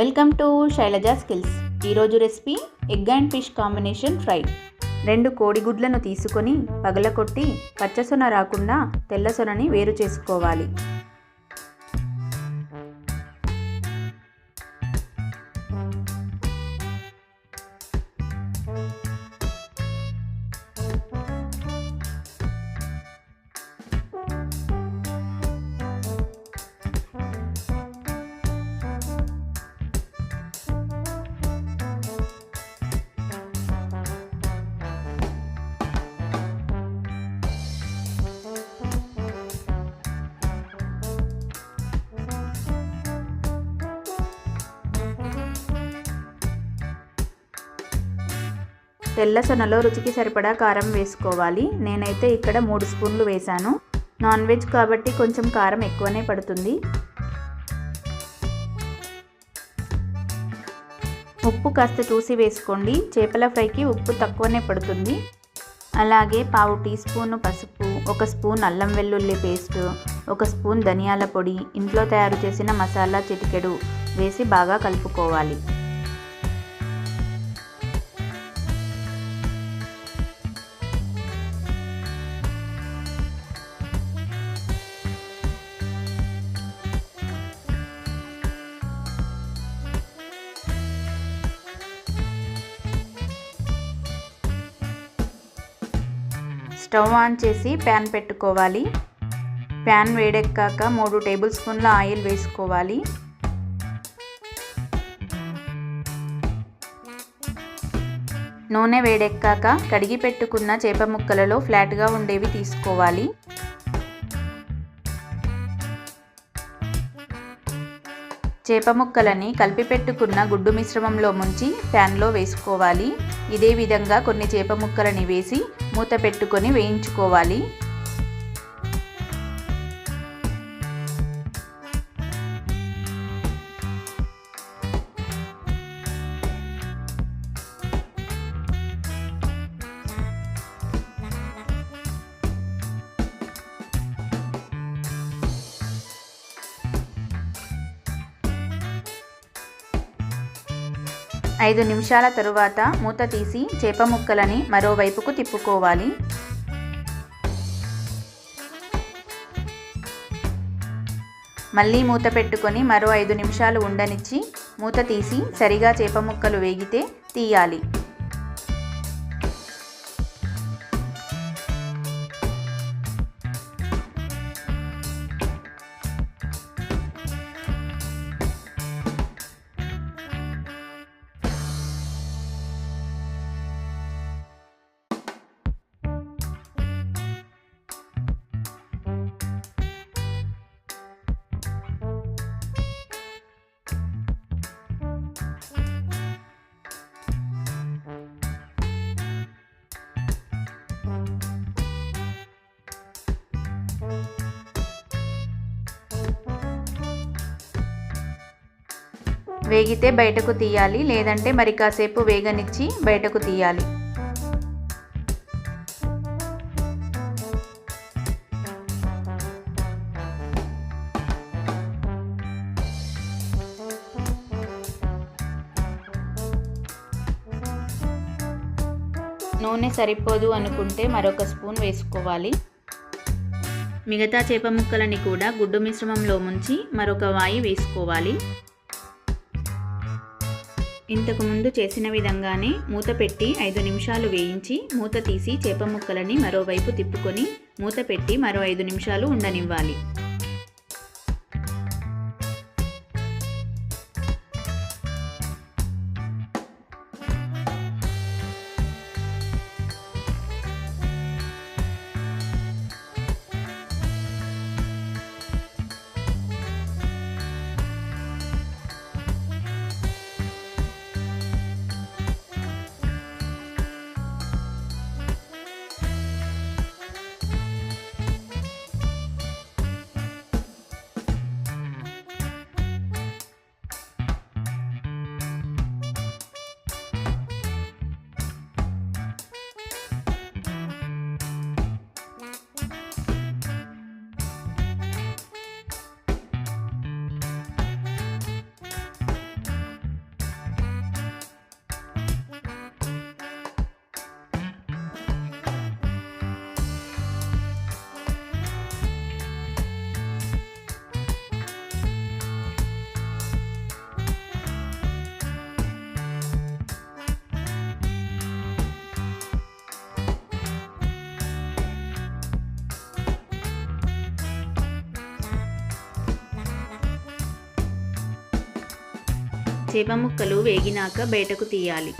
Welcome to Shailaja skills. ఈరోజు recipe egg and fish combination fry. 2 కోడిగుడ్లను తీసుకొని పగలకొట్టి పచ్చసొన రాకుండా తెల్లసొనని వేరు చేసుకోవాలి. తెల్ల సొనలో రుచికి సరిపడా కారం వేసుకోవాలి. నేనైతే ఇక్కడ 3 స్పూన్లు వేశాను. నాన్ వెజ్ కాబట్టి కొంచెం కారం ఎక్కువనే పడుతుంది. ఉప్పు కాస్త చూసి వేసుకోండి. చేపల ఫ్రైకి ఉప్పు తక్కువనే పడుతుంది. అలాగే 1/2 టీ స్పూన్ పసుపు, 1 స్పూన్ అల్లం వెల్లుల్లి పేస్ట్, 1 స్పూన్ ధనియాల పొడి, ఇంట్లో తయారు చేసిన మసాలా చిటికెడు వేసి బాగా కలుపుకోవాలి. స్టవ్ ఆన్ చేసి ప్యాన్ పెట్టుకోవాలి. ప్యాన్ వేడెక్కాక 3 టేబుల్ స్పూన్ల ఆయిల్ వేసుకోవాలి. నూనె వేడెక్కాక కడిగి పెట్టుకున్న చేప ముక్కలలో ఫ్లాట్గా ఉండేవి తీసుకోవాలి. చేప ముక్కలని కలిపి పెట్టుకున్న గుడ్డు మిశ్రమంలో ముంచి ప్యాన్లో వేసుకోవాలి. ఇదే విధంగా కొన్ని చేప ముక్కలని వేసి మూత పెట్టుకొని వేయించుకోవాలి. ఐదు నిమిషాల తరువాత మూత తీసి చేప ముక్కలని మరోవైపుకు తిప్పుకోవాలి. మళ్ళీ మూత పెట్టుకొని మరో 5 నిమిషాలు ఉండనిచ్చి మూత తీసి సరిగా చేప ముక్కలు వేగితే తీయాలి. వేగితే బయటకు తీయాలి, లేదంటే మరి కాసేపు వేగనిచ్చి బయటకు తీయాలి. నూనె సరిపోదు అనుకుంటే మరొక స్పూన్ వేసుకోవాలి. మిగతా చేప ముక్కలని కూడా గుడ్డు మిశ్రమంలో ముంచి మరొక వాయి వేసుకోవాలి. ఇంతకు ముందు చేసిన విధంగానే మూత పెట్టి 5 నిమిషాలు వేయించి మూత తీసి చేప ముక్కలని మరోవైపు తిప్పుకొని మూత పెట్టి మరో 5 నిమిషాలు ఉండనివ్వాలి. చేప ముక్కలు వేగినాక బయటకు తీయాలి.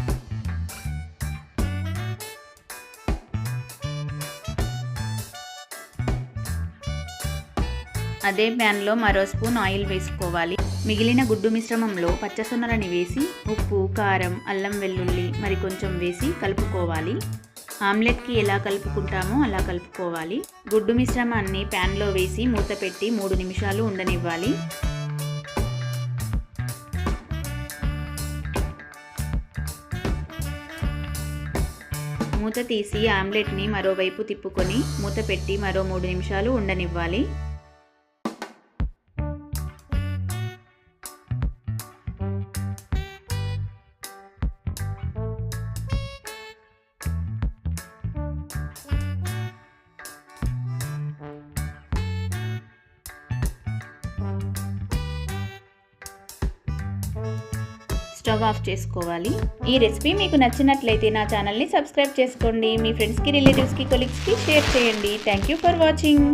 అదే ప్యాన్లో మరో స్పూన్ ఆయిల్ వేసుకోవాలి. మిగిలిన గుడ్డు మిశ్రమంలో పచ్చసొనలని వేసి ఉప్పు, కారం, అల్లం వెల్లుల్లి మరి కొంచెం వేసి కలుపుకోవాలి. ఆమ్లెట్కి ఎలా కలుపుకుంటామో అలా కలుపుకోవాలి. గుడ్డు మిశ్రమాన్ని ప్యాన్లో వేసి మూత పెట్టి 3 నిమిషాలు ఉండనివ్వాలి. మూత తీసి ఆమ్లెట్ని మరోవైపు తిప్పుకొని మూత పెట్టి మరో 3 నిమిషాలు ఉండనివ్వాలి. స్టవ్ ఆఫ్ చేసుకోవాలి. ఈ రెసిపీ మీకు నచ్చినట్లయితే నా ఛానల్ని సబ్స్క్రైబ్ చేసుకోండి. మీ ఫ్రెండ్స్కి, రిలేటివ్స్కి, కొలీగ్స్కి షేర్ చేయండి. Thank you for watching.